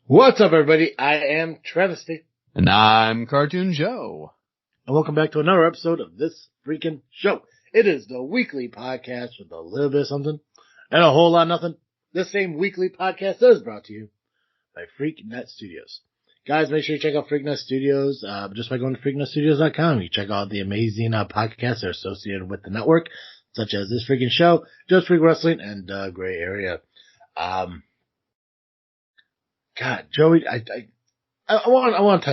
What's up, everybody? I am Travesty. And I'm Cartoon Joe. And welcome back to another episode of This Freakin' Show. It is the weekly podcast with a little bit of something and a whole lot of nothing. This same weekly podcast is brought to you by Freaknet Studios. Guys, make sure you check out Freaknet Studios just by going to freaknetstudios.com. You check out the amazing podcasts that are associated with the network, such as This Freakin' Show, Just Freak Wrestling, and Gray Area. God, Joey, I want to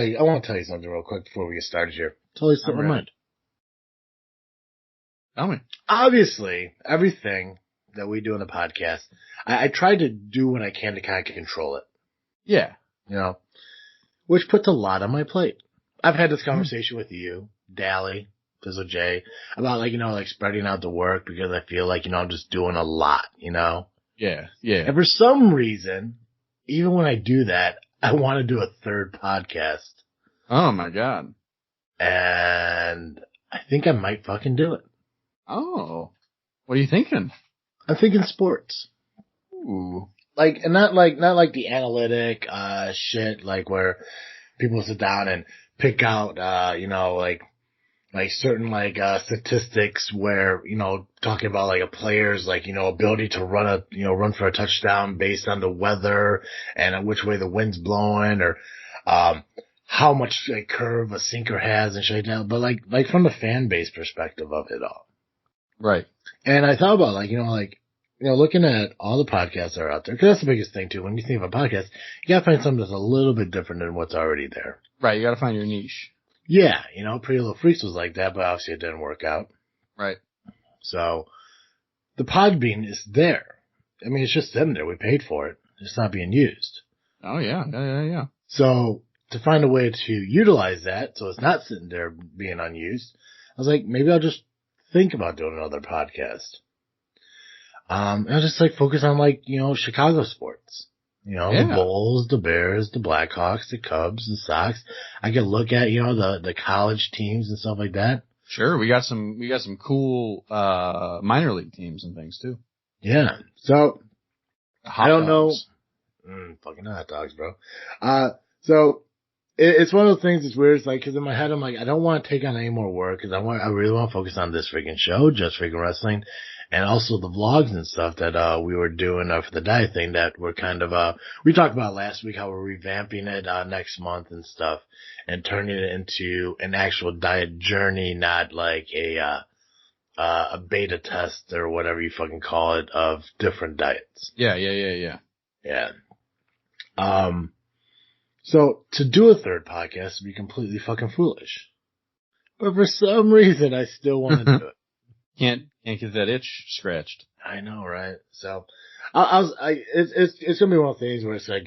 tell you something real quick before we get started here. Totally slipped my mind. Tell me. Obviously, everything that we do in the podcast, I try to do what I can to kind of control it. Yeah. You know, which puts a lot on my plate. I've had this conversation with you, Dally, Fizzle J, about like spreading out the work because I feel like, I'm just doing a lot, Yeah. And for some reason, even when I do that, I want to do a third podcast. Oh my God. And I think I might fucking do it. Oh. What are you thinking? I'm thinking sports. Ooh. And not like the analytic, shit, like where people sit down and pick out, certain statistics where, talking about a player's ability to run for a touchdown based on the weather and which way the wind's blowing or, how much curve a sinker has and shit like that. But from the fan base perspective of it all. Right. And I thought about looking at all the podcasts that are out there, because that's the biggest thing too. When you think of a podcast, you gotta find something that's a little bit different than what's already there. Right. You gotta find your niche. Yeah. Pretty Little Freaks was like that, but obviously it didn't work out. Right. So the Podbean is there. I mean, it's just sitting there. We paid for it. It's not being used. Oh yeah. Yeah. So to find a way to utilize that so it's not sitting there being unused, I was like, maybe I'll just think about doing another podcast. And I'll just focus on Chicago sports. The Bulls, the Bears, the Blackhawks, the Cubs, the Sox. I could look at, the college teams and stuff like that. Sure. We got some cool, minor league teams and things too. Yeah. So I don't know. Fucking hot dogs, bro. So it's one of those things that's weird. It's cause in my head, I'm like, I don't want to take on any more work because I really want to focus on This Freaking Show, Just Freaking Wrestling, and also the vlogs and stuff that, we were doing for the diet thing that we're kind of, we talked about last week how we're revamping it, next month and stuff and turning it into an actual diet journey, not like a beta test or whatever you fucking call it of different diets. Yeah. Yeah. So to do a third podcast would be completely fucking foolish. But for some reason, I still want to do it. Can't get that itch scratched. I know, right? So it's gonna be one of those things where it's I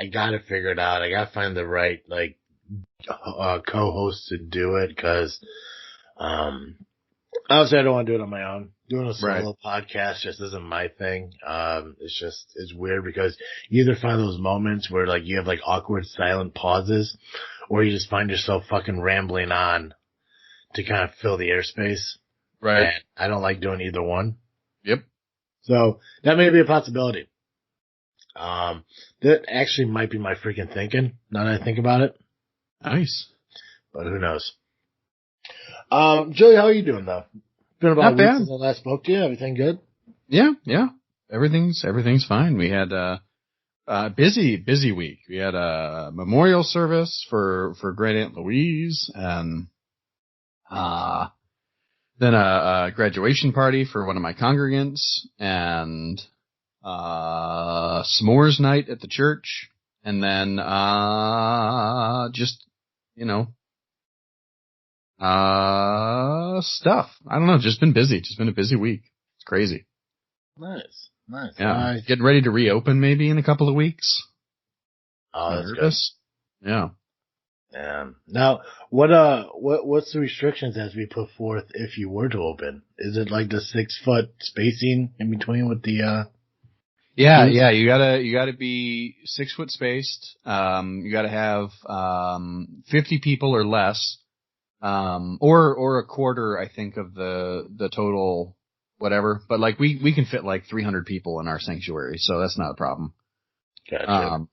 gotta figure it out. I gotta find the right, co-host to do it because, obviously I don't want to do it on my own. Doing a solo podcast just isn't my thing. It's weird because you either find those moments where you have awkward silent pauses or you just find yourself fucking rambling on to kind of fill the airspace. Right. And I don't like doing either one. Yep. So that may be a possibility. That actually might be my freaking thinking now that I think about it. Nice. But who knows? Joey, how are you doing though? Been about Not a week bad. since I last spoke to you. Everything good? Yeah. Everything's fine. We had a busy week. We had a memorial service for Great Aunt Louise and then a graduation party for one of my congregants and s'mores night at the church and then stuff. I don't know, just been busy. Just been a busy week. It's crazy. Nice. Yeah. Getting ready to reopen maybe in a couple of weeks. Oh, that's good. Yeah. Now, what's the restrictions as we put forth if you were to open? Is it the 6 foot spacing in between with the, Yeah, you gotta be 6 foot spaced. You gotta have, 50 people or less. Or a quarter, I think, of the total, whatever. But we can fit 300 people in our sanctuary, so that's not a problem. Gotcha.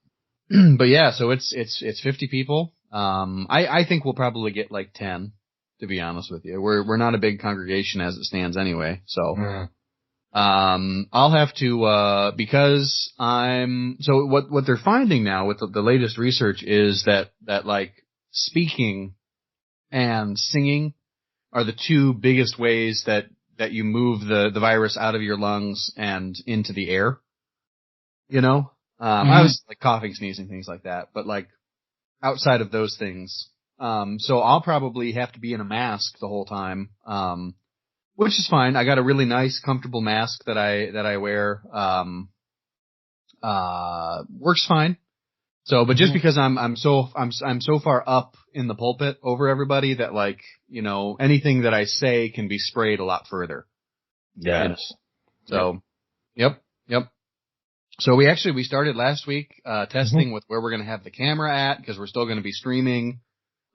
But yeah, so it's 50 people. I think we'll probably get like 10, to be honest with you. We're not a big congregation as it stands anyway, so. Mm. I'll have to, because so what they're finding now with the latest research is that like speaking and singing are the two biggest ways that you move the virus out of your lungs and into the air. You know? I was like coughing, sneezing, things like that, but like outside of those things, so I'll probably have to be in a mask the whole time. Which is fine. I got a really nice, comfortable mask that I wear. Works fine. So, but just because I'm so far up in the pulpit over everybody that like, you know, anything that I say can be sprayed a lot further. Yes. So, yep. So we started last week, testing with where we're going to have the camera at, because we're still going to be streaming.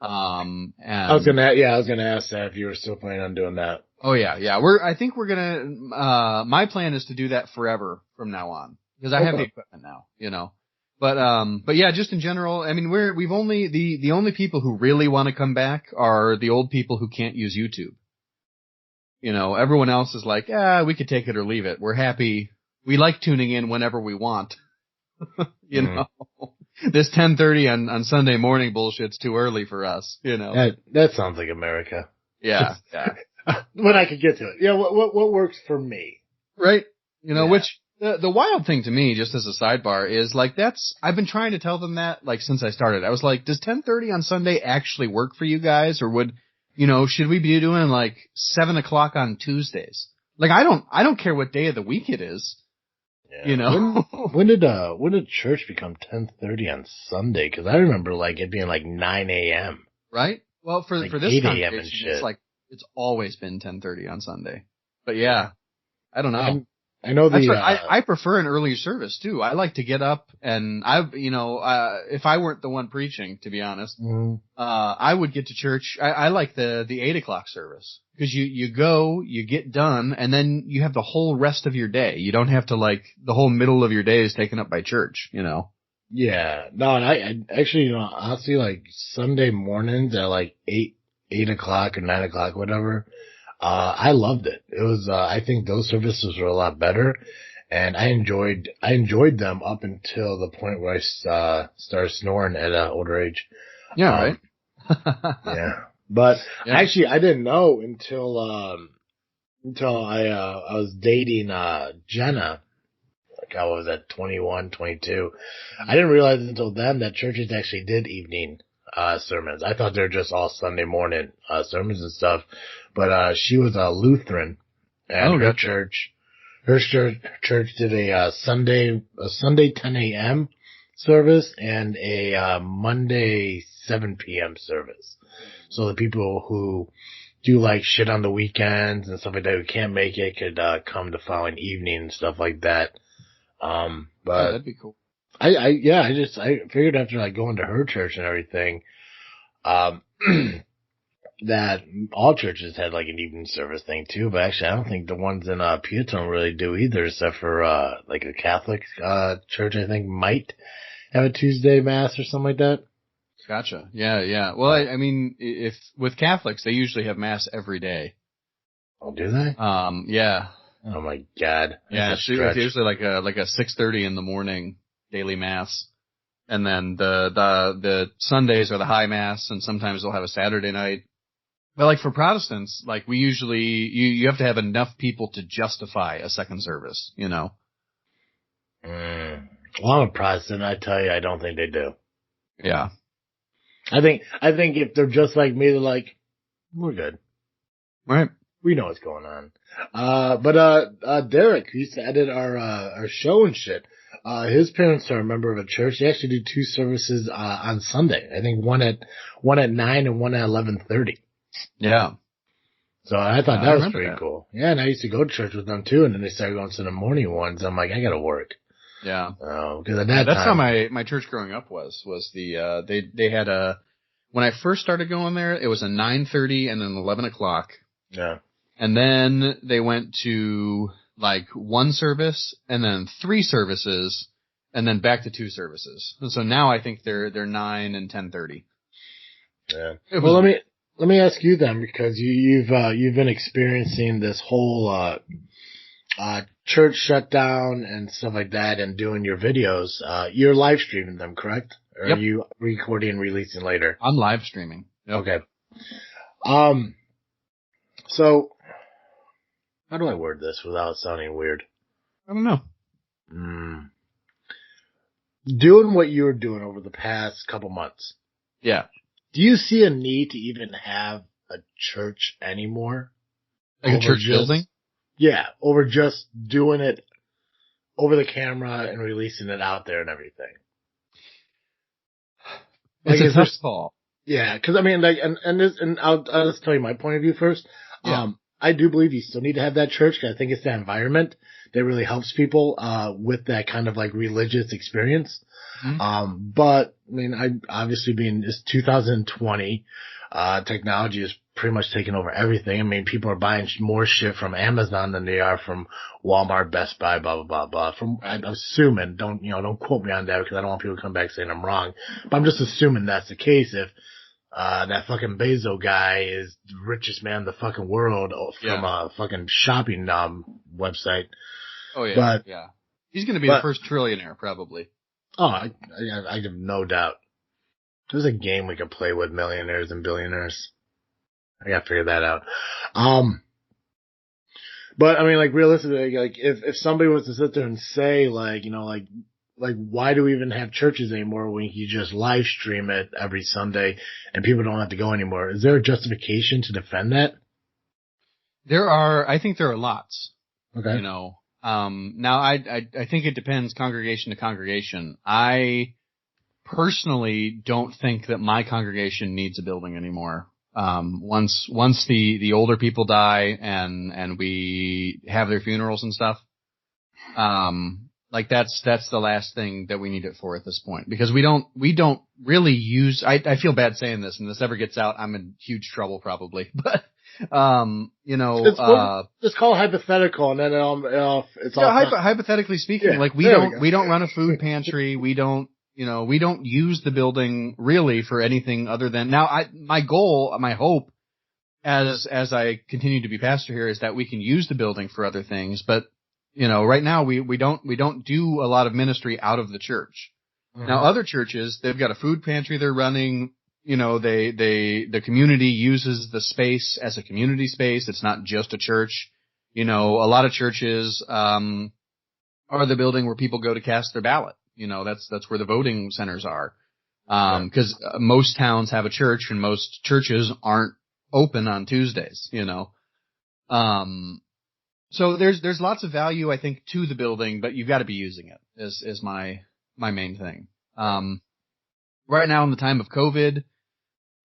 And I was gonna ask that if you were still planning on doing that. Oh yeah. I think we're gonna, my plan is to do that forever from now on, because I have the equipment now, you know. But yeah, just in general, I mean, we've only, the only people who really want to come back are the old people who can't use YouTube. You know, everyone else is like, we could take it or leave it. We're happy. We like tuning in whenever we want. You know, this 10:30 on Sunday morning bullshit's too early for us, you know. That sounds like America. Yeah. When I could get to it. Yeah, what works for me. Right. You know, which the wild thing to me, just as a sidebar, is like I've been trying to tell them that like since I started. I was like, does 10:30 on Sunday actually work for you guys, or would, you know, should we be doing like 7 o'clock on Tuesdays? Like I don't care what day of the week it is. Yeah. You know, when did church become 10:30 on Sunday? Because I remember like it being like 9 a.m. Right. Well, for like this 8 congregation, and shit. it's like it's always been 10:30 on Sunday. But yeah, I don't know. I know I prefer an earlier service too. I like to get up and if I weren't the one preaching, to be honest, I would get to church. I like the 8 o'clock service, because you go, you get done, and then you have the whole rest of your day. You don't have to like the whole middle of your day is taken up by church, you know? Yeah. No, and I actually, you know, honestly, like Sunday mornings at like 8 o'clock or 9 o'clock, whatever. I loved it. It was, I think those services were a lot better, and I enjoyed them up until the point where I, started snoring at an older age. Yeah, right. Yeah. But actually I didn't know until I was dating, Jenna. Like I was at 21, 22. I didn't realize until then that churches actually did evening sermons. I thought they were just all Sunday morning sermons and stuff. But she was a Lutheran, and her church did a Sunday 10 a.m. service and a Monday 7 p.m. service. So the people who do like shit on the weekends and stuff like that who can't make it could come the following evening and stuff like that. But that'd be cool. I figured after like going to her church and everything, that all churches had like an evening service thing too, but actually I don't think the ones in Peatone really do either, except for like a Catholic church I think might have a Tuesday mass or something like that. Gotcha. Yeah. Well, I mean, if with Catholics they usually have mass every day. Oh, do they? Yeah. Oh my God. Yeah, it's usually like a 6:30 in the morning daily mass. And then the Sundays are the high mass, and sometimes they'll have a Saturday night. But like for Protestants, like we usually, you have to have enough people to justify a second service, you know? Well, I'm a Protestant. I tell you, I don't think they do. Yeah. I think if they're just like me, they're like, we're good. Right. We know what's going on. But Derek, who used to edit our show and shit, his parents are a member of a church. They actually do 2 services, on Sunday. I think one at 9 and one at 11:30. Yeah. So I thought that was pretty cool. Yeah, and I used to go to church with them too, and then they started going to the morning ones. I'm like, I gotta work. Yeah. Because at that that's time, how my church growing up was they had when I first started going there, it was a 9:30 and then 11 o'clock. Yeah. And then they went to like 1 service and then 3 services and then back to 2 services. And so now I think they're 9 and 10:30. Yeah. Well, let me ask you then, because you've been experiencing this whole church shutdown and stuff like that, and doing your videos. You're live streaming them, correct? Or Yep. Are you recording and releasing later? I'm live streaming. Yep. Okay. So how do I word this without sounding weird? I don't know. Doing what you were doing over the past couple months. Yeah. Do you see a need to even have a church anymore? Like a church building? Yeah, over just doing it over the camera and releasing it out there and everything. It's a tough call. Yeah, because I mean, like, and I'll just tell you my point of view first. Yeah. I do believe you still need to have that church, because I think it's that environment that really helps people with that kind of like religious experience. Mm-hmm. But I mean, obviously being it's 2020, technology is pretty much taking over everything. I mean, people are buying more shit from Amazon than they are from Walmart, Best Buy, blah blah blah blah. I'm assuming, don't quote me on that, because I don't want people to come back saying I'm wrong. But I'm just assuming that's the case. If that fucking Bezos guy is the richest man in the fucking world from a fucking shopping website. Oh yeah, but, yeah. He's going to be the first trillionaire, probably. Oh, I have no doubt. There's a game we could play with millionaires and billionaires. I gotta figure that out. But I mean, like, realistically, like, if somebody was to sit there and say, like, like, why do we even have churches anymore when you just live stream it every Sunday and people don't have to go anymore? Is there a justification to defend that? I think there are lots. Okay. Now I think it depends congregation to congregation. I personally don't think that my congregation needs a building anymore. Once the older people die and we have their funerals and stuff, like that's the last thing that we need it for at this point, because we don't really use, I feel bad saying this, and this ever gets out, I'm in huge trouble probably, but, just call it hypothetical, and then it's all hypothetically speaking, like we don't run a food pantry. We don't use the building really for anything other than, my goal, my hope as I continue to be pastor here is that we can use the building for other things, but right now we don't do a lot of ministry out of the church. Mm-hmm. Now other churches, they've got a food pantry they're running. The community uses the space as a community space. It's not just a church. A lot of churches, are the building where people go to cast their ballot. That's where the voting centers are. Cause most towns have a church and most churches aren't open on Tuesdays, So there's lots of value, I think, to the building, but you've got to be using it is my main thing. Right now in the time of COVID,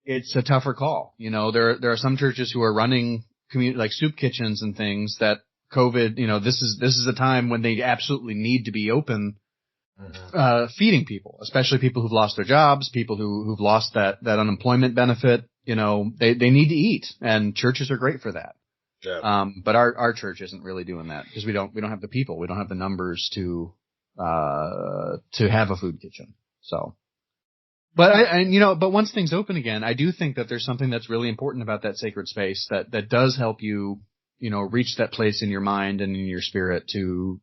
it's a tougher call. There are some churches who are running like soup kitchens and things that COVID, this is a time when they absolutely need to be open, feeding people, especially people who've lost their jobs, people who've lost that unemployment benefit. They need to eat, and churches are great for that. Yeah. But our church isn't really doing that because we don't have the people. We don't have the numbers to have a food kitchen. So, but once things open again, I do think that there's something that's really important about that sacred space that does help you, reach that place in your mind and in your spirit to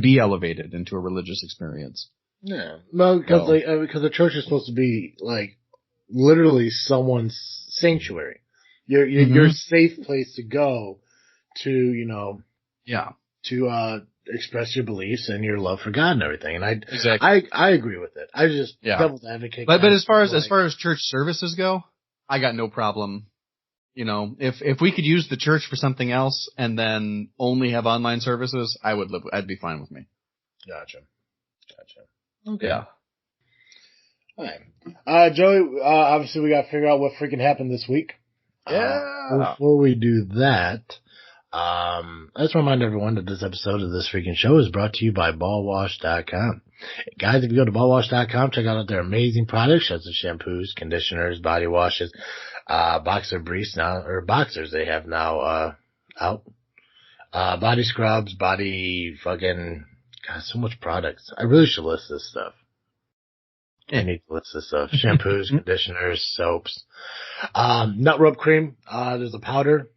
be elevated into a religious experience. Yeah. Well, because the church is supposed to be like literally someone's sanctuary. Your safe place to go to, to express your beliefs and your love for God and everything. And I agree with it. I just devil's advocate. But as far as church services go, I got no problem. If we could use the church for something else and then only have online services, I'd be fine with me. Gotcha. Okay. Yeah. All right. Joey, obviously we got to figure out what freaking happened this week. Yeah. Before we do that, I just remind everyone that this episode of This Freaking Show is brought to you by ballwash.com. Guys, if you go to ballwash.com, check out their amazing products, such as shampoos, conditioners, body washes, boxer briefs now, or boxers they have now, out, body scrubs, body fucking God, so much products. I really should list this stuff. I need to list this stuff. Shampoos, conditioners, soaps. Nut rub cream. There's a powder.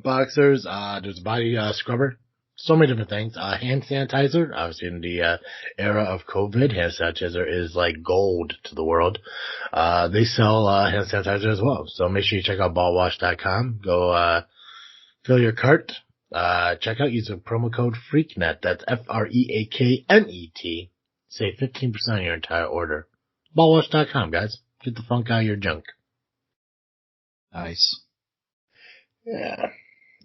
Boxers. There's a body scrubber. So many different things. Hand sanitizer. Obviously in the era of COVID, hand sanitizer is like gold to the world. They sell hand sanitizer as well. So make sure you check out ballwash.com. Go fill your cart. Check out, use the promo code FREAKNET. That's FREAKNET. Save 15% on your entire order. Ballwash.com, guys. Get the funk out of your junk. Nice. Yeah.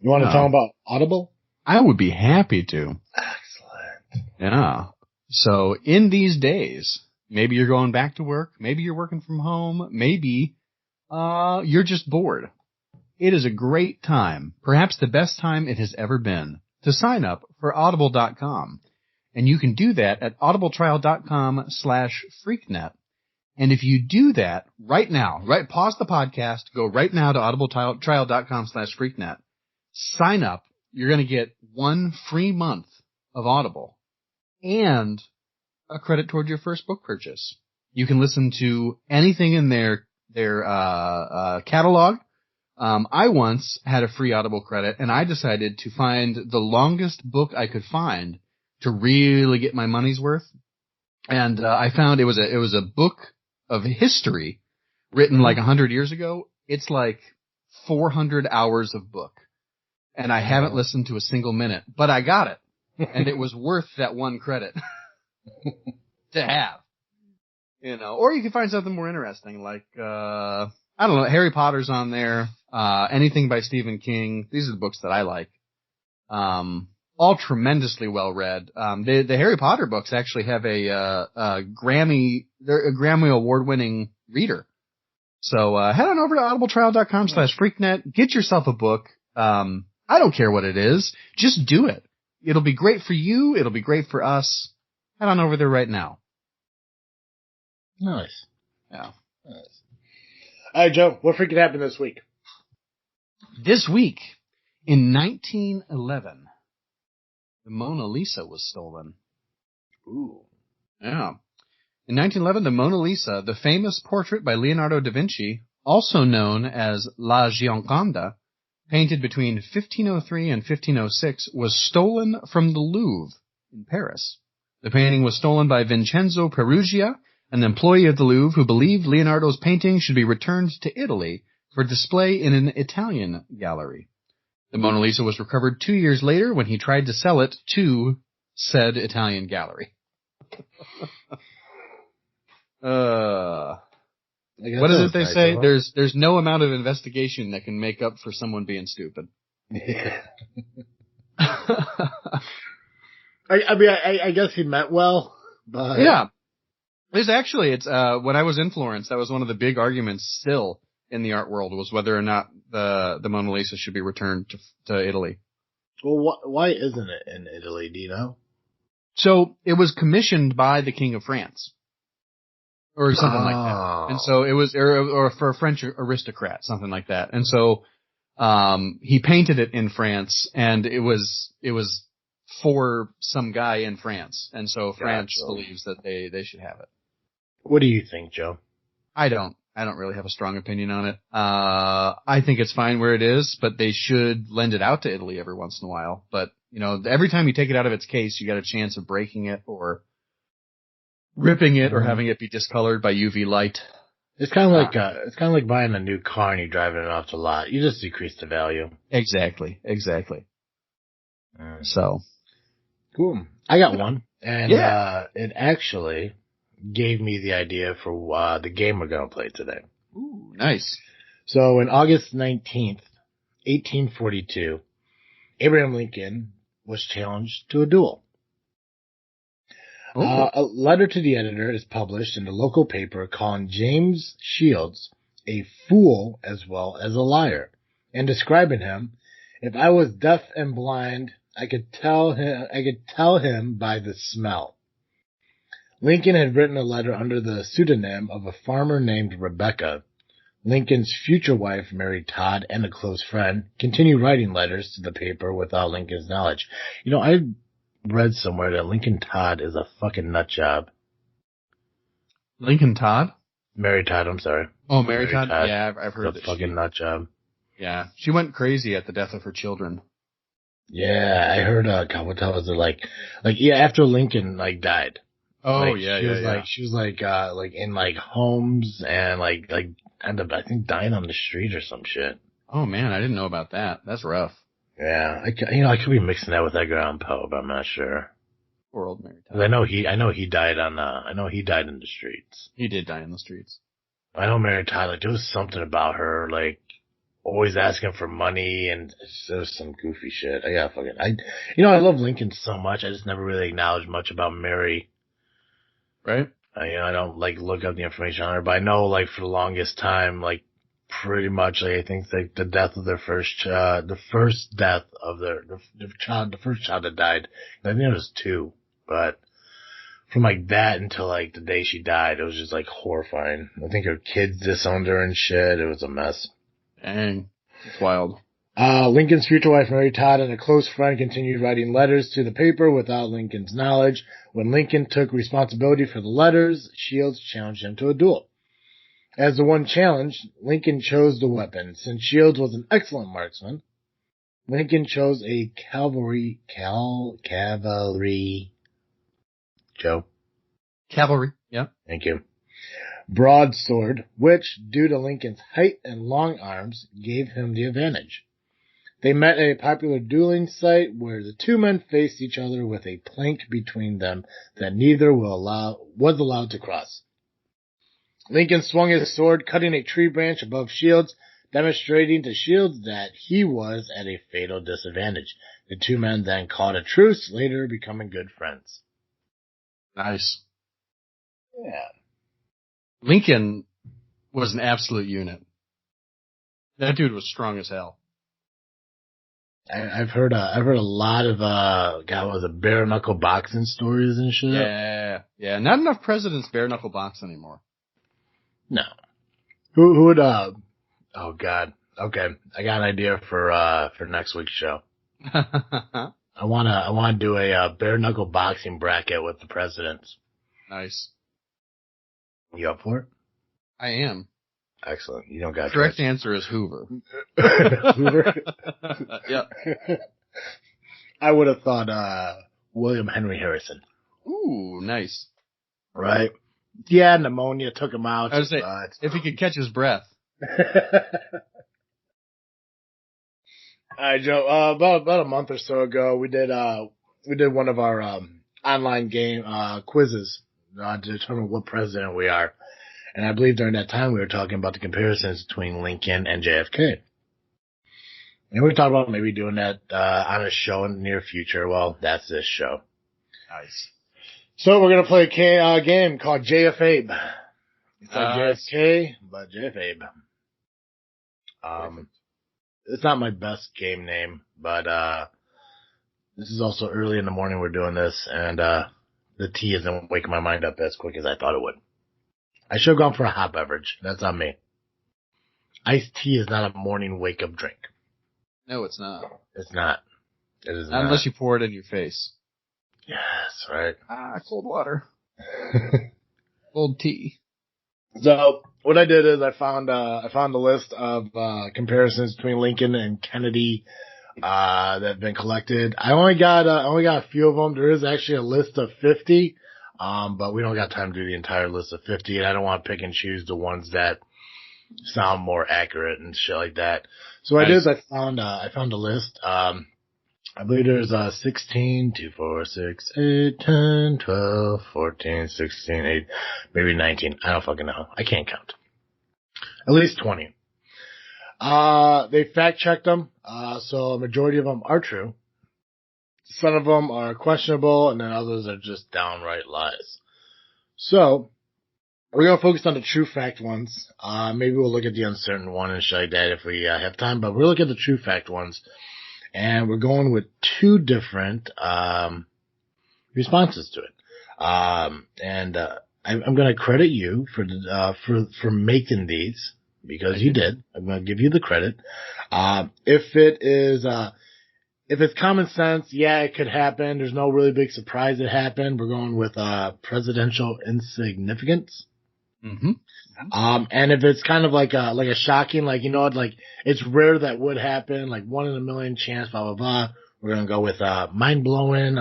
You want to talk about Audible? I would be happy to. Excellent. Yeah. So in these days, maybe you're going back to work. Maybe you're working from home. Maybe you're just bored. It is a great time, perhaps the best time it has ever been, to sign up for Audible.com. And you can do that at audibletrial.com/freaknet. And if you do that right now, pause the podcast, go right now to audibletrial.com/freaknet, sign up. You're going to get 1 free month of Audible and a credit toward your first book purchase. You can listen to anything in their catalog. I once had a free Audible credit, and I decided to find the longest book I could find to really get my money's worth. And I found it was a book of history written like 100 years ago. It's like 400 hours of book, and I haven't listened to a single minute, but I got it, and it was worth that 1 credit to have. You know, or you can find something more interesting, like I don't know, Harry Potter's on there. Anything by Stephen King. These are the books that I like. All tremendously well read. The Harry Potter books actually have they're a Grammy award winning reader. So, head on over to audibletrial.com/freaknet. Get yourself a book. I don't care what it is. Just do it. It'll be great for you. It'll be great for us. Head on over there right now. Nice. Yeah. Nice. All right, Joe, what freaking happened this week? This week, in 1911, the Mona Lisa was stolen. Ooh. Yeah. In 1911, the Mona Lisa, the famous portrait by Leonardo da Vinci, also known as La Gioconda, painted between 1503 and 1506, was stolen from the Louvre in Paris. The painting was stolen by Vincenzo Perugia, an employee of the Louvre who believed Leonardo's painting should be returned to Italy for display in an Italian gallery. The Mona Lisa was recovered 2 years later when he tried to sell it to said Italian gallery. What is it they say? There's no amount of investigation that can make up for someone being stupid. Yeah. I guess he meant well, but yeah. It's when I was in Florence, that was one of the big arguments still in the art world, was whether or not the Mona Lisa should be returned to Italy. Well, why isn't it in Italy? Do you know? So it was commissioned by the King of France, or something like that. And so it was, or for a French aristocrat, something like that. And so he painted it in France, and it was for some guy in France, and so France believes that they should have it. What do you think, Joe? I don't really have a strong opinion on it. I think it's fine where it is, but they should lend it out to Italy every once in a while. But, you know, every time you take it out of its case, you got a chance of breaking it or ripping it or having it be discolored by UV light. It's kind of like buying a new car and you're driving it off the lot. You just decrease the value. Exactly. So. Cool. I got one. And, it actually gave me the idea for, the game we're going to play today. Ooh, nice. So in August 19th, 1842, Abraham Lincoln was challenged to a duel. A letter to the editor is published in the local paper calling James Shields a fool as well as a liar, and describing him, if I was deaf and blind, I could tell him by the smell. Lincoln had written a letter under the pseudonym of a farmer named Rebecca. Lincoln's future wife, Mary Todd, and a close friend, continued writing letters to the paper without Lincoln's knowledge. You know, read somewhere that Lincoln Todd is a fucking nut job. Lincoln Todd? Mary Todd, I'm sorry. Oh, Mary Todd? Yeah, I've heard that. Fucking nut job. Yeah, she went crazy at the death of her children. Yeah, I heard, God, what the hell was it like, yeah, after Lincoln, died. Oh, like, yeah, she was in, homes and, ended up, I think, dying on the street or some shit. Oh, man, I didn't know about that. That's rough. Yeah, I could be mixing that with Edgar Allan Poe, but I'm not sure. Poor old Mary Todd. I know he died in the streets. He did die in the streets. I know Mary Todd, there was something about her, always asking for money, and there was some goofy shit. I love Lincoln so much, I just never really acknowledged much about Mary. Right? I don't, look up the information on her, but I know, for the longest time, pretty much, I think, the death of their first child that died, I think it was 2, but from, that until, the day she died, it was just, horrifying. I think her kids disowned her and shit. It was a mess. Dang. It's wild. Lincoln's future wife, Mary Todd, and a close friend continued writing letters to the paper without Lincoln's knowledge. When Lincoln took responsibility for the letters, Shields challenged him to a duel. As the one challenged, Lincoln chose the weapon. Since Shields was an excellent marksman, Lincoln chose a cavalry. Joe? Cavalry, yeah. Thank you. Broadsword, which, due to Lincoln's height and long arms, gave him the advantage. They met at a popular dueling site where the two men faced each other with a plank between them that neither was allowed to cross. Lincoln swung his sword, cutting a tree branch above Shields, demonstrating to Shields that he was at a fatal disadvantage. The two men then called a truce, later becoming good friends. Nice. Yeah. Lincoln was an absolute unit. That dude was strong as hell. I've heard a lot of bare knuckle boxing stories and shit. Yeah. Not enough presidents bare knuckle box anymore. No. Who would oh God. Okay. I got an idea for next week's show. I wanna do a bare knuckle boxing bracket with the presidents. Nice. You up for it? I am. Excellent. You don't got correct answer is Hoover. Hoover? Yeah. I would have thought William Henry Harrison. Ooh, nice. Right? Yeah, pneumonia took him out. I was say, if he could catch his breath. Joe, about a month or so ago, we did one of our online game quizzes to determine what president we are. And I believe during that time we were talking about the comparisons between Lincoln and JFK. And we talked about maybe doing that on a show in the near future. Well, that's this show. Nice. So we're going to play a game called JF-Abe. It's like JFK, but JF-Abe. It's not my best game name, but this is also early in the morning we're doing this, and the tea isn't waking my mind up as quick as I thought it would. I should have gone for a hot beverage. That's on me. Iced tea is not a morning wake-up drink. No, it's not. It's not. It is not. Unless you pour it in your face. Yes, right. Cold water. Cold tea. So what I did is I found a list of comparisons between Lincoln and Kennedy that have been collected. I only got a few of them. There is actually a list of 50. But we don't got time to do the entire list of 50, and I don't want to pick and choose the ones that sound more accurate and shit like that. So what I did is I found a list. I believe there's 16, 2, 4, 6, 8, 10, 12, 14, 16, 8, maybe 19. I don't fucking know. I can't count. At least 20. They fact checked them, so a majority of them are true. Some of them are questionable, and then others are just downright lies. So, we're going to focus on the true fact ones. Maybe we'll look at the uncertain one and shit like that if we have time, but we'll look at the true fact ones. And we're going with two different responses to it. I'm going to credit you for making these, because you did. I'm going to give you the credit. If it is if it's common sense, yeah, it could happen. There's no really big surprise it happened. We're going with presidential insignificance. Mm-hmm. And if it's kind of like a shocking, like, you know, like it's rare that would happen, like 1 in a million chance, blah blah blah. We're gonna go with mind blowing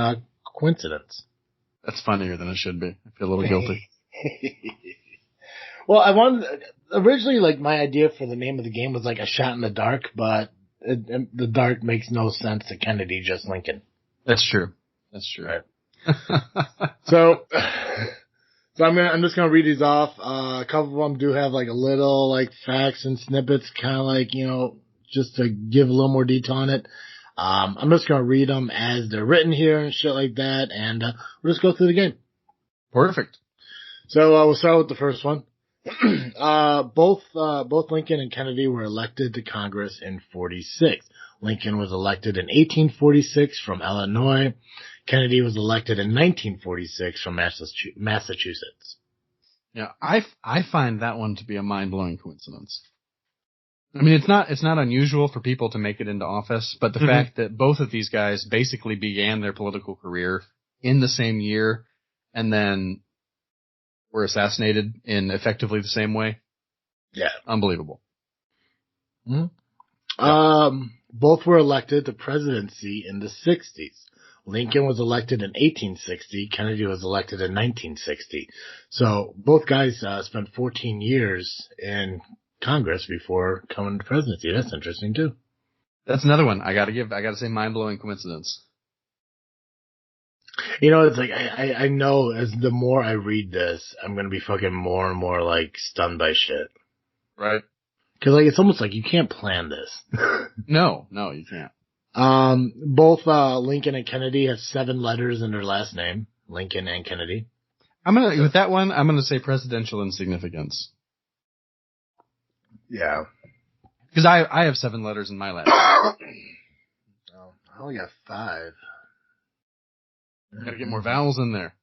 coincidence. That's funnier than it should be. I feel a little guilty. Well, I wanted originally, like, my idea for the name of the game was like a shot in the dark, but the dark makes no sense to Kennedy, just Lincoln. That's true. That's true. Right. So I'm just gonna read these off. A couple of them do have like a little like facts and snippets, kind of like, you know, just to give a little more detail on it. I'm just gonna read them as they're written here and shit like that, and we'll just go through the game. Perfect. So we'll start with the first one. Both Lincoln and Kennedy were elected to Congress in 46. Lincoln was elected in 1846 from Illinois. Kennedy was elected in 1946 from Massachusetts. Yeah, I find that one to be a mind-blowing coincidence. I mean, it's not unusual for people to make it into office, but the fact that both of these guys basically began their political career in the same year and then were assassinated in effectively the same way. Yeah. Unbelievable. Mm-hmm. Both were elected to presidency in the 60s. Lincoln was elected in 1860. Kennedy was elected in 1960. So both guys spent 14 years in Congress before coming to presidency. That's interesting too. That's another one. I gotta say mind-blowing coincidence. You know, it's like, I know as the more I read this, I'm going to be fucking more and more like stunned by shit. Right. Cause like, it's almost like you can't plan this. No, you can't. Both, Lincoln and Kennedy have 7 letters in their last name. Lincoln and Kennedy. With that one, I'm gonna say presidential insignificance. Yeah. Cause I have 7 letters in my last name. Oh, I only got 5. Gotta get more vowels in there.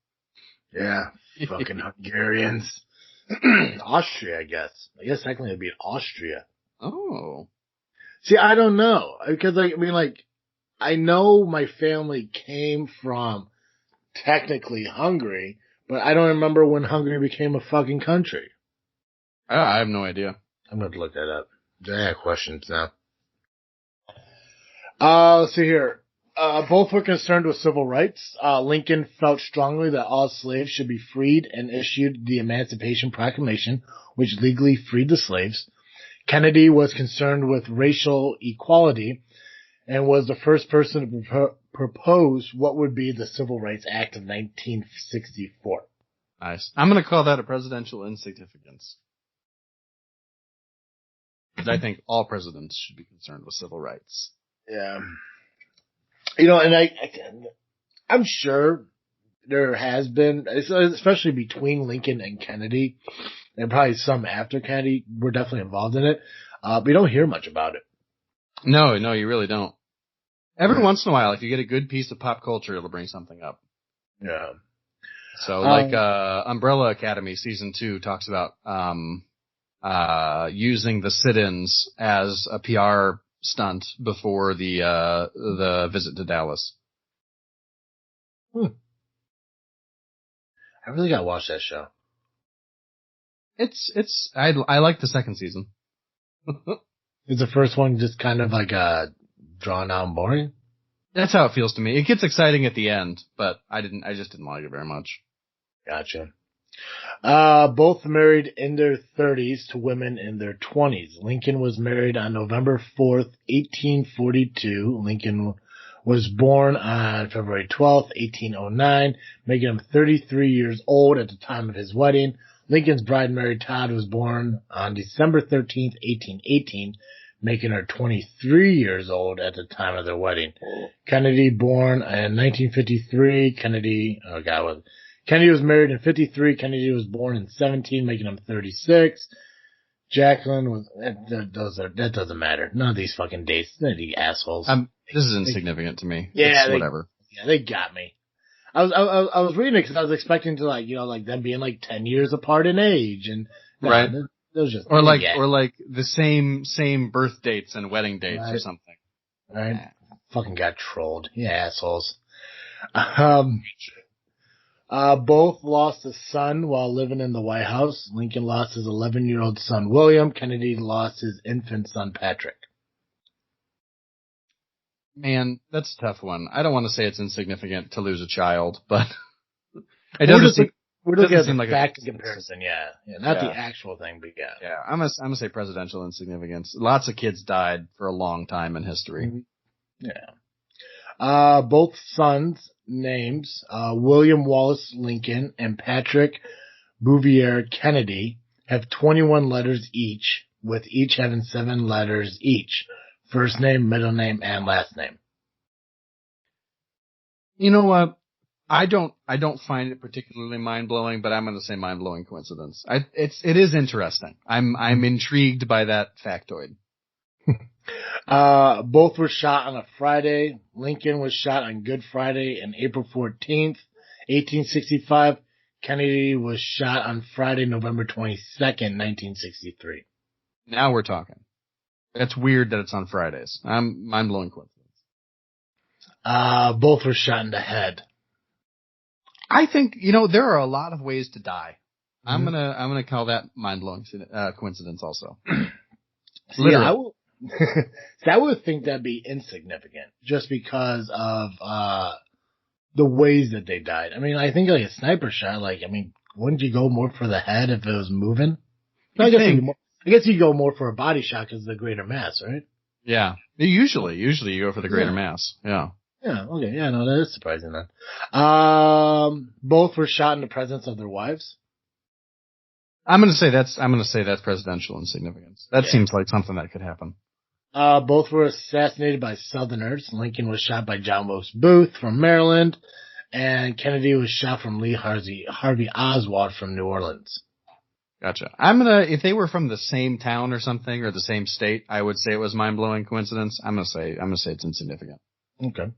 Yeah. Fucking Hungarians. Austria, I guess. I guess technically it'd be Austria. Oh. See, I don't know. Because, like, I mean, like, I know my family came from technically Hungary, but I don't remember when Hungary became a fucking country. I have no idea. I'm going to look that up. I have questions now. Let's see here. Both were concerned with civil rights. Lincoln felt strongly that all slaves should be freed and issued the Emancipation Proclamation, which legally freed the slaves. Kennedy was concerned with racial equality and was the first person to propose what would be the Civil Rights Act of 1964. Nice. I'm going to call that a presidential insignificance. Because I think all presidents should be concerned with civil rights. Yeah. You know, and I'm sure there has been, especially between Lincoln and Kennedy, and probably some after Kennedy were definitely involved in it. But you don't hear much about it. No, you really don't. Every once in a while, if you get a good piece of pop culture, it'll bring something up. Yeah. So, like, Umbrella Academy Season 2 talks about using the sit-ins as a PR stunt before the visit to Dallas. I really gotta watch that show. I like the second season. Is the first one just kind of like drawn out and boring? That's how it feels to me. It gets exciting at the end, but I just didn't like it very much. Gotcha. Both married in their 30s to women in their 20s. Lincoln was married on November 4th, 1842. Lincoln was born on February 12th, 1809, making him 33 years old at the time of his wedding. Lincoln's bride, Mary Todd, was born on December 13th, 1818, making her 23 years old at the time of their wedding. Kennedy, born in 1953. Kennedy was married in 53. Kennedy was born in 17, making him 36. Jacqueline was, that doesn't matter. None of these fucking dates. None of these assholes. This is insignificant to me. Yeah. Whatever. Yeah, they got me. I was reading it because I was expecting to them being like 10 years apart in age and. Right. It was just, or like the same birth dates and wedding dates or something. Right. fucking got trolled. Yeah, assholes. Both lost a son while living in the White House. Lincoln lost his 11-year-old son, William. Kennedy lost his infant son, Patrick. Man, that's a tough one. I don't want to say it's insignificant to lose a child, but it doesn't seem. We're looking at the like fact comparison, yeah, not the actual thing, but yeah. Yeah, I'm gonna say presidential insignificance. Lots of kids died for a long time in history. Yeah. Both sons' names, William Wallace Lincoln and Patrick Bouvier Kennedy, have 21 letters each, with each having 7 letters each. First name, middle name, and last name. You know what? I don't find it particularly mind-blowing, but I'm going to say mind-blowing coincidence. It is interesting. I'm intrigued by that factoid. Both were shot on a Friday. Lincoln was shot on Good Friday and April 14th, 1865. Kennedy was shot on Friday, November 22nd, 1963. Now we're talking. It's weird that it's on Fridays. Mind-blowing coincidence. Both were shot in the head. I think, there are a lot of ways to die. I'm gonna call that mind-blowing coincidence also. See, I would think that'd be insignificant just because of the ways that they died. I mean, I think like a sniper shot, wouldn't you go more for the head if it was moving? I guess you go more for a body shot because of the greater mass, right? Yeah. Usually you go for the greater mass. Yeah. Yeah, okay. Yeah, no, that is surprising then. Both were shot in the presence of their wives. I'm gonna say that's presidential insignificance. That seems like something that could happen. Both were assassinated by Southerners. Lincoln was shot by John Wilkes Booth from Maryland, and Kennedy was shot from Lee Harvey Oswald from New Orleans. Gotcha. If they were from the same town or something, or the same state, I would say it was mind-blowing coincidence. I'm gonna say it's insignificant. Okay.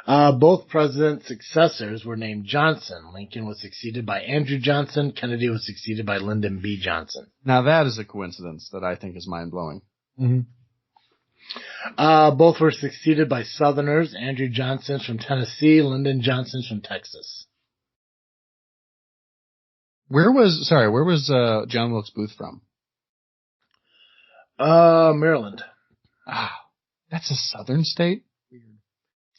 Both presidents' successors were named Johnson. Lincoln was succeeded by Andrew Johnson. Kennedy was succeeded by Lyndon B. Johnson. Now that is a coincidence that I think is mind-blowing. Mm-hmm. Both were succeeded by Southerners. Andrew Johnson from Tennessee, Lyndon Johnson from Texas. Where was John Wilkes Booth from? Maryland. That's a southern state?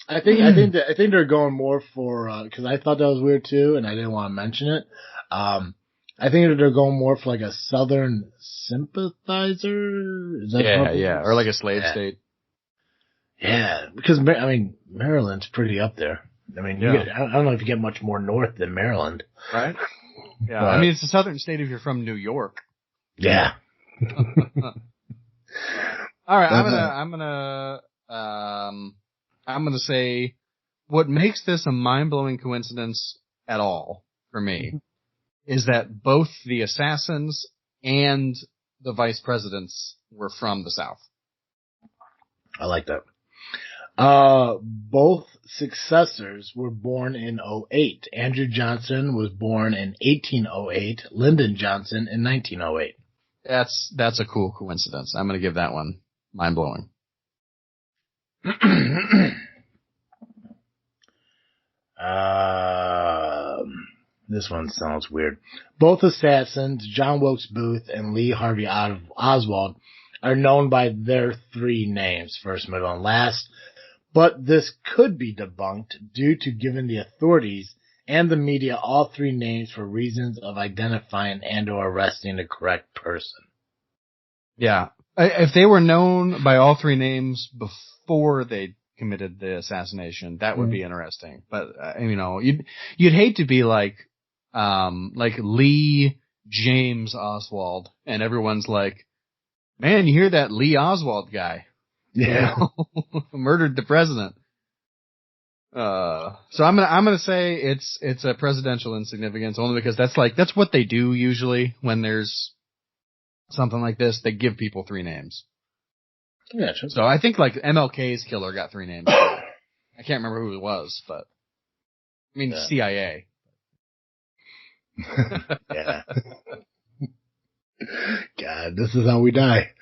I think they're going more for, cause I thought that was weird too, and I didn't want to mention it. I think that they're going more for like a southern sympathizer. Is that or like a slave state. Yeah, because Maryland's pretty up there. I mean, I don't know if you get much more north than Maryland. Right? Yeah, but, it's a southern state if you're from New York. Yeah. All right, I'm gonna say what makes this a mind-blowing coincidence at all for me is that both the assassins and the vice presidents were from the South. I like that. Both successors were born in 2008. Andrew Johnson was born in 1808. Lyndon Johnson in 1908. That's a cool coincidence. I'm going to give that one mind-blowing. This one sounds weird. Both assassins, John Wilkes Booth and Lee Harvey Oswald, are known by their 3 names, first, middle, and last. But this could be debunked due to giving the authorities and the media all 3 names for reasons of identifying and or arresting the correct person. Yeah. If they were known by all 3 names before they committed the assassination, that would be interesting. But, you'd hate to be like Lee James Oswald, and everyone's like, man, you hear that Lee Oswald guy? Yeah. Murdered the president. So I'm gonna say it's a presidential insignificance only because that's what they do usually when there's something like this. They give people 3 names. Yeah, sure. So I think like MLK's killer got 3 names. I can't remember who it was, but CIA. Yeah. God, this is how we die.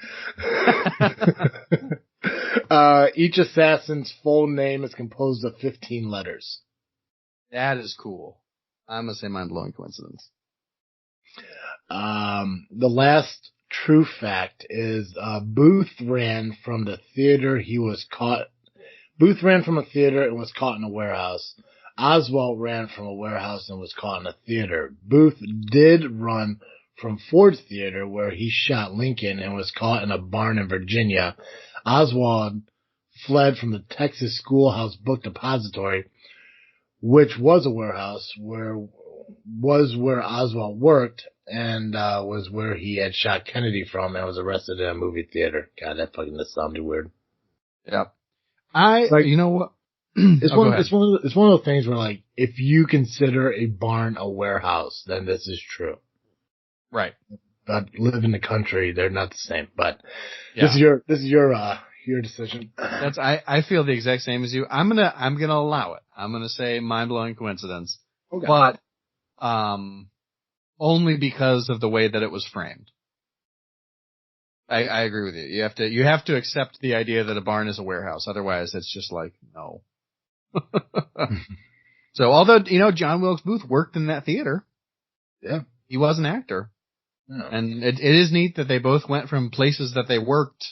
Each assassin's full name is composed of 15 letters. That is cool. I'm gonna say mind-blowing coincidence. The last true fact is, Booth ran from the theater he was caught. Booth ran from a theater and was caught in a warehouse. Oswald ran from a warehouse and was caught in a theater. Booth did run from Ford's theater where he shot Lincoln and was caught in a barn in Virginia. Oswald fled from the Texas Schoolhouse Book Depository, which was a warehouse where Oswald worked and was where he had shot Kennedy from and was arrested in a movie theater. God, that fucking just sounded weird. Yeah. You know what? It's one of those things where, like, if you consider a barn a warehouse, then this is true. Right. But live in the country, they're not the same. But yeah. this is your decision. I feel the exact same as you. I'm gonna allow it. I'm gonna say mind-blowing coincidence. Okay. But only because of the way that it was framed. I agree with you. You have to accept the idea that a barn is a warehouse. Otherwise, it's just like, no. So, although, John Wilkes Booth worked in that theater. Yeah. He was an actor. Yeah. And it is neat that they both went from places that they worked.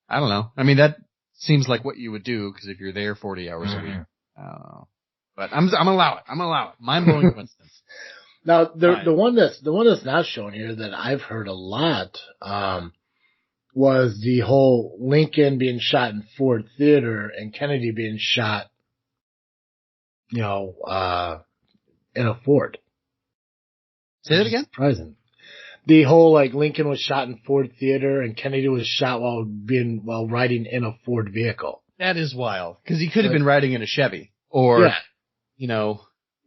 I don't know. I mean, that seems like what you would do, because if you're there 40 hours a week. I don't know. But I'm gonna allow it. Mind-blowing coincidence. Now, the one that's not shown here that I've heard a lot, was the whole Lincoln being shot in Ford Theater and Kennedy being shot, in a Ford. Say that again? Surprising. The whole, like, Lincoln was shot in Ford Theater and Kennedy was shot while riding in a Ford vehicle. That is wild. Because he could have been riding in a Chevy. Or, Yeah.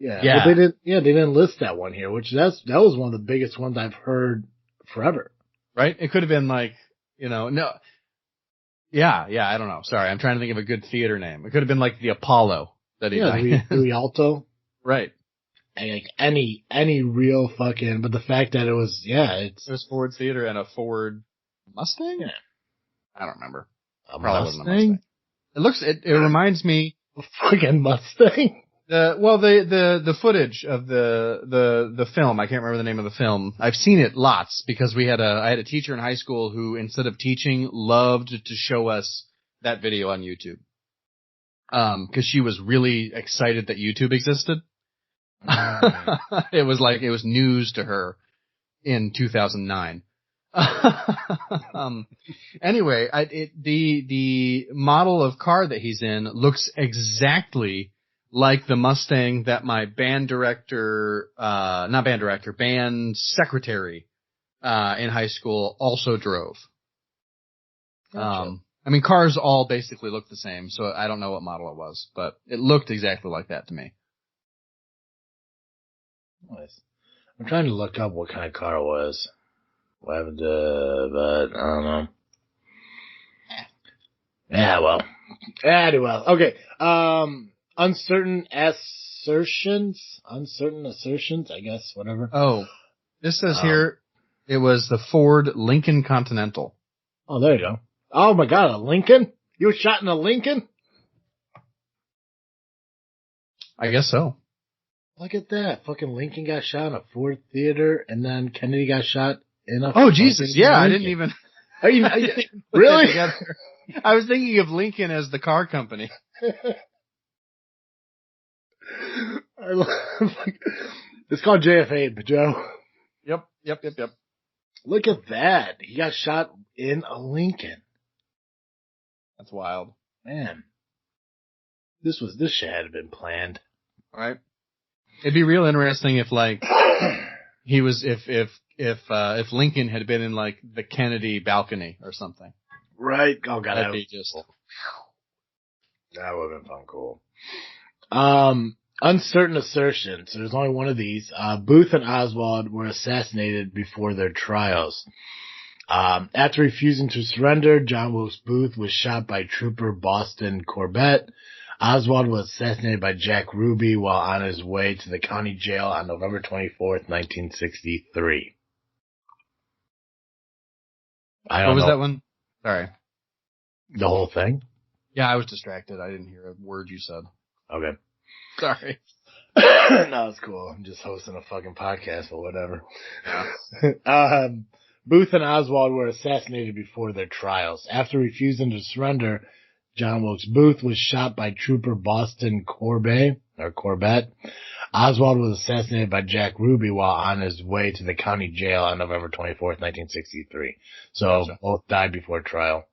Well, they didn't list that one here, which that was one of the biggest ones I've heard forever. Right? It could have been like, no. Yeah, I don't know. Sorry, I'm trying to think of a good theater name. It could have been like the Apollo that he Rialto. Right. Like any real fucking, but the fact that it was Ford Theater and a Ford Mustang? Yeah. I don't remember. Probably wasn't a Mustang. It reminds me. A fucking Mustang? The footage of the film, I can't remember the name of the film. I've seen it lots because I had a teacher in high school who, instead of teaching, loved to show us that video on YouTube. Cause she was really excited that YouTube existed. It was news to her in 2009. Anyway, the model of car that he's in looks exactly like the Mustang that my band secretary, in high school also drove. Gotcha. I mean, cars all basically look the same, so I don't know what model it was, but it looked exactly like that to me. Nice. I'm trying to look up what kind of car it was. But I don't know. Yeah, well. Okay. Uncertain assertions, I guess, whatever. Oh, this says here it was the Ford Lincoln Continental. Oh, there you go. Oh my God, a Lincoln? You were shot in a Lincoln? I guess so. Look at that. Fucking Lincoln got shot in a Ford Theater, and then Kennedy got shot in a... Oh, Jesus, yeah, I didn't even... Really? I was thinking of Lincoln as the car company. It's called JF-Abe, Joe. Yep. Look at that. He got shot in a Lincoln. That's wild. Man. This shit had been planned. Right. It'd be real interesting if, like, if Lincoln had been in, like, the Kennedy balcony or something. Right. Oh, God. That'd be just... That would have been fun. Cool. Uncertain assertions. So there's only one of these. Booth and Oswald were assassinated before their trials. After refusing to surrender, John Wilkes Booth was shot by Trooper Boston Corbett. Oswald was assassinated by Jack Ruby while on his way to the county jail on November 24th, 1963. What was that one? Sorry. The whole thing? Yeah, I was distracted. I didn't hear a word you said. Okay. Sorry. No, it's cool. I'm just hosting a fucking podcast or whatever. Yeah. Booth and Oswald were assassinated before their trials. After refusing to surrender, John Wilkes Booth was shot by Trooper Boston Corbett. Oswald was assassinated by Jack Ruby while on his way to the county jail on November 24th, 1963. So Gotcha. both died before trial.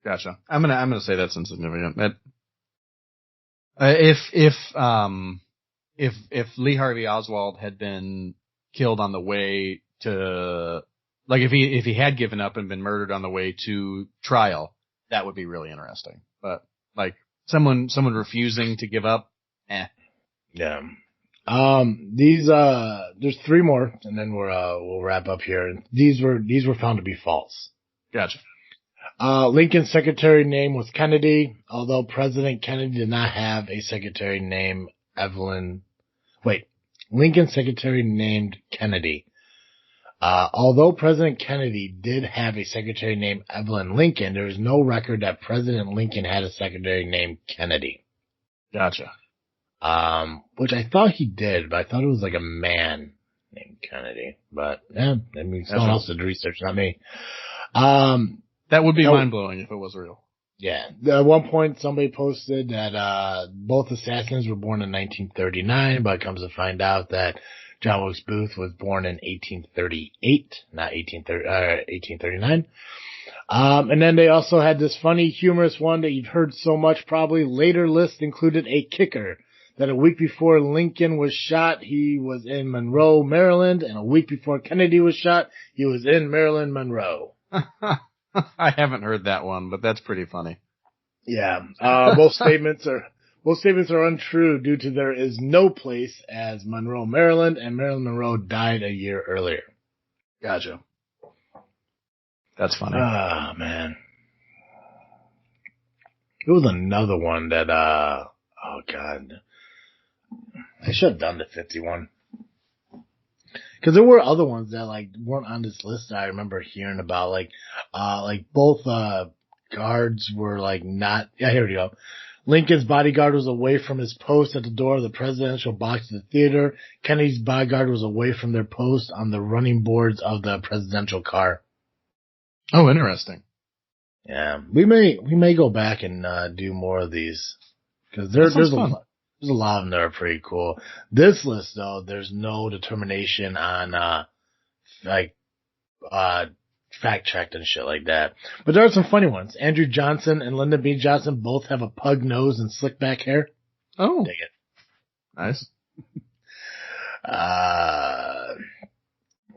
Gotcha. I'm gonna say that's insignificant. If Lee Harvey Oswald had been killed on the way to, like, if he had given up and been murdered on the way to trial, that would be really interesting. But like someone refusing to give up, Yeah. There's three more, and then we'll wrap up here. These were found to be false. Gotcha. Lincoln's secretary name was Kennedy, although President Kennedy did not have a secretary named Lincoln's secretary named Kennedy. Although President Kennedy did have a secretary named Evelyn Lincoln, there is no record that President Lincoln had a secretary named Kennedy. Gotcha. Which I thought he did, but I thought it was like a man named Kennedy. But yeah, I mean, someone else did research, not me. That would be mind-blowing if it was real. Yeah. At one point, somebody posted that both assassins were born in 1939, but it comes to find out that John Wilkes Booth was born in 1838, not 1839. And then they also had this funny, humorous one that you've heard so much probably. Later list included a kicker that a week before Lincoln was shot, he was in Monroe, Maryland, and a week before Kennedy was shot, he was in Maryland, Monroe. I haven't heard that one, but that's pretty funny. Yeah. Both statements are untrue due to there is no place as Monroe, Maryland, and Marilyn Monroe died a year earlier. Gotcha. That's funny. Ah, man. It was another one that, oh God. I should have done the 51. Cause there were other ones that like weren't on this list that I remember hearing about, like both, guards were like not, yeah, here we go. Lincoln's bodyguard was away from his post at the door of the presidential box of the theater. Kennedy's bodyguard was away from their post on the running boards of the presidential car. Oh, interesting. Yeah. We may go back and, do more of these. Cause there's a lot of them that are pretty cool. This list, though, there's no determination on, fact-checked and shit like that. But there are some funny ones. Andrew Johnson and Lyndon B. Johnson both have a pug nose and slick back hair. Oh. Dig it. Nice.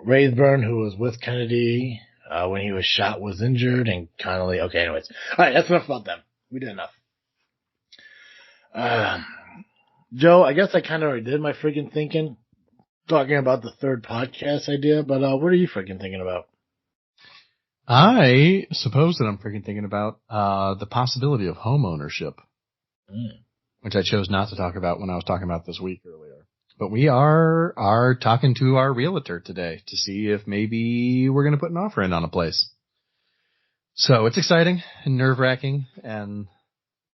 Rayburn, who was with Kennedy when he was shot, was injured, and Connolly. Okay, anyways. All right, that's enough about them. We did enough. Joe, I guess I kind of already did my freaking thinking, talking about the third podcast idea, but what are you freaking thinking about? I suppose that I'm freaking thinking about the possibility of home ownership, which I chose not to talk about when I was talking about this week earlier. But we are talking to our realtor today to see if maybe we're going to put an offer in on a place. So it's exciting and nerve-wracking, and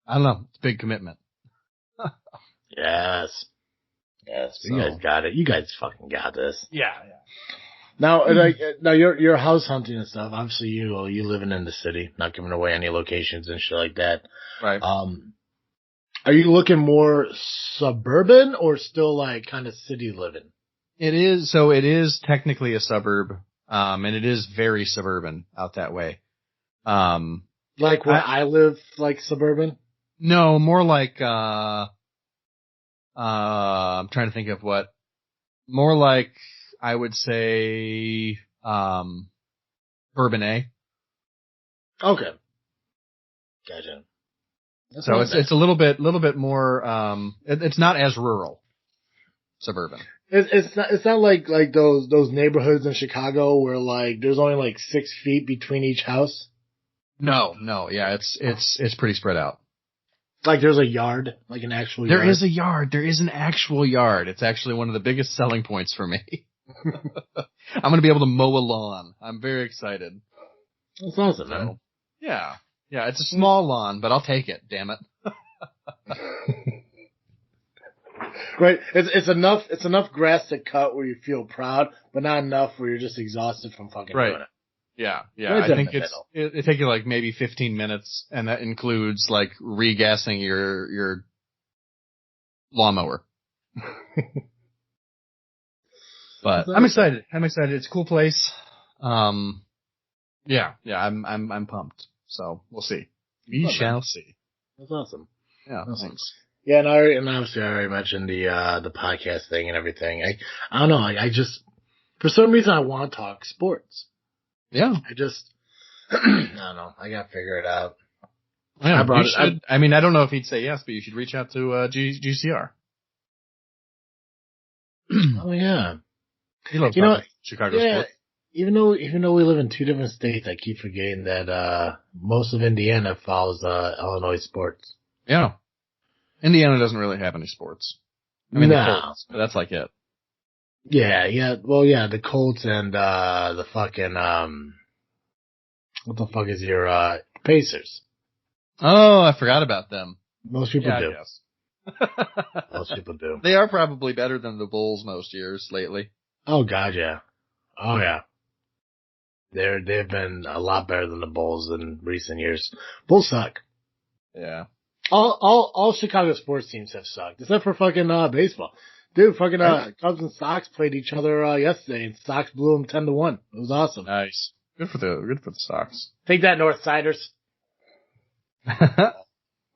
I don't know, it's a big commitment. Yes. So, you guys got it. You guys fucking got this. Yeah. Now, now you're house hunting and stuff. Obviously, you living in the city, not giving away any locations and shit like that. Right. Are you looking more suburban or still like kind of city living? It is. So it is technically a suburb, and it is very suburban out that way. Like where I live, like suburban? No, more like, I'm trying to think of what, more like, I would say, Bourbonnais. Okay. Gotcha. So it's a little bit more, it's not as rural. Suburban. It's not like those neighborhoods in Chicago where like there's only like 6 feet between each house. No, yeah, it's pretty spread out. Like there's a yard, like an actual yard. There is a yard. There is an actual yard. It's actually one of the biggest selling points for me. I'm going to be able to mow a lawn. I'm very excited. That's awesome, man. Yeah. Yeah, it's a small lawn, but I'll take it. Damn it. Right. It's enough grass to cut where you feel proud, but not enough where you're just exhausted from fucking doing it. Yeah. Right, I think it take you like maybe 15 minutes, and that includes like regassing your lawnmower. But I'm excited. It's a cool place. Yeah, I'm pumped. So we'll see. We shall see. That's awesome. Yeah, thanks. Yeah, and obviously I already mentioned the podcast thing and everything. I don't know. I just, for some reason, I want to talk sports. Yeah. I don't know. I gotta figure it out. Yeah, I mean, I don't know if he'd say yes, but you should reach out to GCR. Oh yeah. He loves Chicago sports. Even though we live in two different states, I keep forgetting that most of Indiana follows Illinois sports. Yeah. Indiana doesn't really have any sports. I mean, the Colts, but that's like it. Yeah. Well, yeah, the Colts and the fucking what the fuck is your Pacers? Oh, I forgot about them. Most people do. Yes. Most people do. They are probably better than the Bulls most years lately. Oh god, yeah. Oh yeah. They've been a lot better than the Bulls in recent years. Bulls suck. Yeah. All Chicago sports teams have sucked, except for fucking baseball. Dude, fucking Cubs and Sox played each other yesterday, and Sox blew them 10-1. It was awesome. Nice. Good for the Sox. Take that, North Siders. But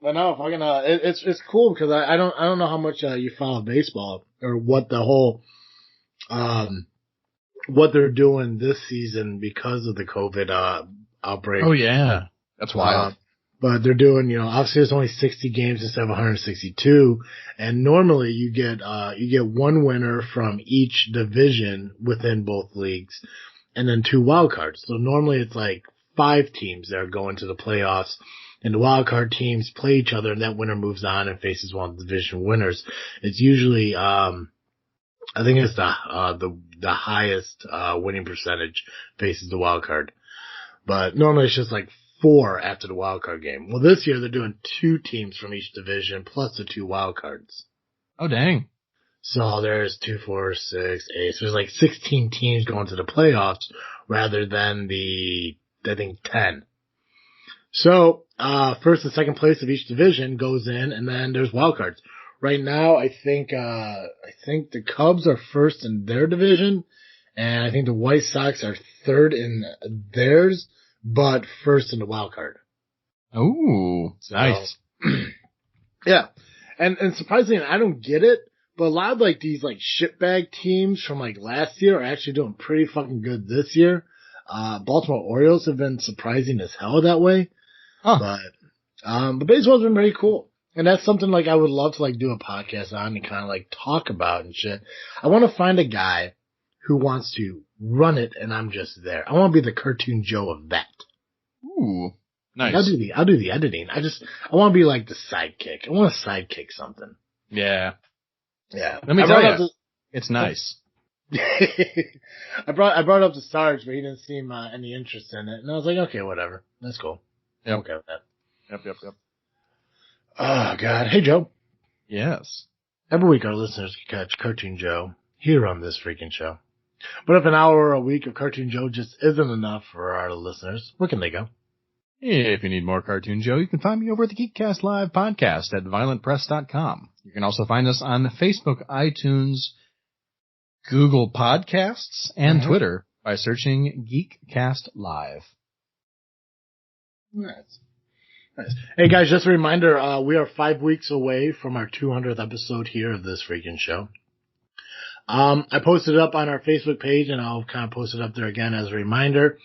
no, fucking it's cool because I don't know how much you follow baseball or what the whole what they're doing this season because of the COVID outbreak. Oh yeah, that's wild. But they're doing, obviously there's only 60 games instead of 162, and normally you get one winner from each division within both leagues, and then 2 wild cards. So normally it's like 5 teams that are going to the playoffs, and the wild card teams play each other, and that winner moves on and faces one of the division winners. It's usually, I think it's the highest winning percentage faces the wild card, but normally it's just like 4 after the wild card game. Well, this year they're doing 2 teams from each division plus the 2 wild cards. Oh, dang. So there's 2, 4, 6, 8. So there's like 16 teams going to the playoffs rather than I think 10. So, first and second place of each division goes in, and then there's wild cards. Right now, I think the Cubs are first in their division, and I think the White Sox are third in theirs, but first in the wild card. Oh, nice. Yeah. And surprisingly, I don't get it, but a lot of like these like shitbag teams from like last year are actually doing pretty fucking good this year. Baltimore Orioles have been surprising as hell that way. Huh. But baseball's been pretty cool. And that's something like I would love to like do a podcast on and kind of like talk about and shit. I want to find a guy who wants to run it and I'm just there. I want to be the Cartoon Joe of that. Ooh, nice. I'll do the editing. I want to be like the sidekick. I want to sidekick something. Yeah. Yeah. Let me tell you, it's nice. I brought up to Sarge, but he didn't seem any interest in it. And I was like, okay, whatever. That's cool. Yep. I'm okay with that. Yep. Oh, God. Hey, Joe. Yes. Every week our listeners can catch Cartoon Joe here on this freaking show. But if an hour a week of Cartoon Joe just isn't enough for our listeners, where can they go? If you need more Cartoon Joe, you can find me over at the Geekcast Live podcast at violentpress.com. You can also find us on Facebook, iTunes, Google Podcasts, and Twitter by searching Geekcast Live. Nice. Hey guys, just a reminder, we are 5 weeks away from our 200th episode here of this freaking show. I posted it up on our Facebook page, and I'll kind of post it up there again as a reminder.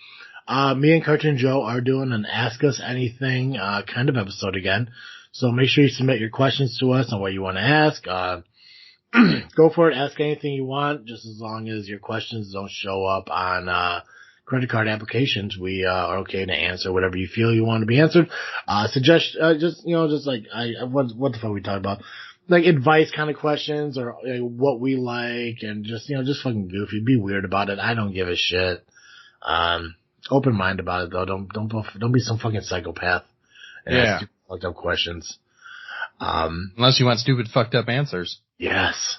Me and Cartoon Joe are doing an Ask Us Anything kind of episode again. So make sure you submit your questions to us on what you want to ask. Go for it. Ask anything you want, just as long as your questions don't show up on credit card applications. We are okay to answer whatever you feel you want to be answered. Suggest just like what the fuck we talk about, like advice kind of questions or what we like, and just just fucking goofy. Be weird about it. I don't give a shit. Open mind about it though. Don't be some fucking psychopath. and ask stupid, fucked up questions. Unless you want stupid, fucked up answers. Yes.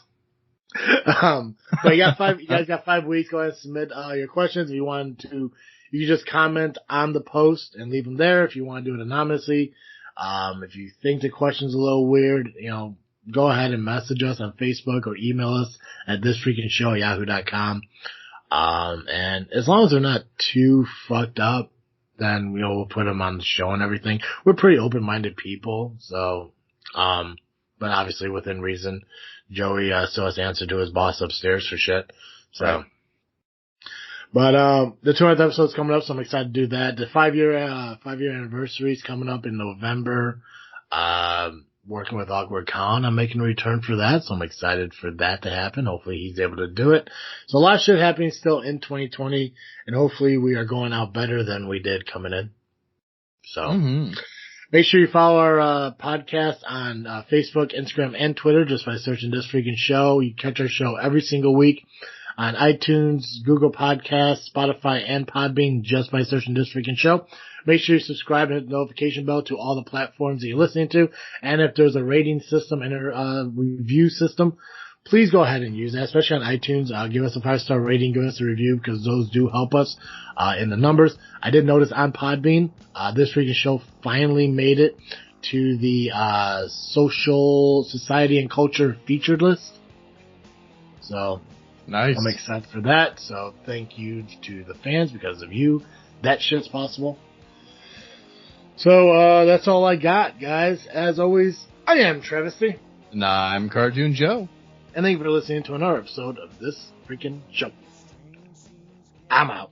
But you guys got 5 weeks. Go ahead and submit your questions. If you want to, you can just comment on the post and leave them there. If you want to do it anonymously, if you think the question's a little weird, go ahead and message us on Facebook or email us at thisfreakinshow@yahoo.com. And as long as they're not too fucked up, then we'll put them on the show and everything. We're pretty open-minded people, so but obviously within reason. Joey still has to answer to his boss upstairs for shit. So, right. But the 200th episode's coming up, so I'm excited to do that. The 5-year anniversary is coming up in November. Working with Awkward Khan, I'm making a return for that, so I'm excited for that to happen. Hopefully he's able to do it. So a lot of shit happening still in 2020, and hopefully we are going out better than we did coming in. So. Make sure you follow our podcast on Facebook, Instagram, and Twitter just by searching This Freakin' Show. You catch our show every single week on iTunes, Google Podcasts, Spotify, and Podbean just by searching This Freakin' Show. Make sure you subscribe and hit the notification bell to all the platforms that you're listening to. And if there's a rating system and a review system, please go ahead and use that, especially on iTunes. Give us a 5-star rating, give us a review, because those do help us in the numbers. I did notice on Podbean, This Freakin' Show finally made it to the Social Society and Culture featured list. So, nice. I'm excited for that. So, thank you to the fans. Because of you, that shit's possible. So, that's all I got, guys. As always, I am Travesty. And I'm Cartoon Joe. And thank you for listening to another episode of This Freakin' Show. I'm out.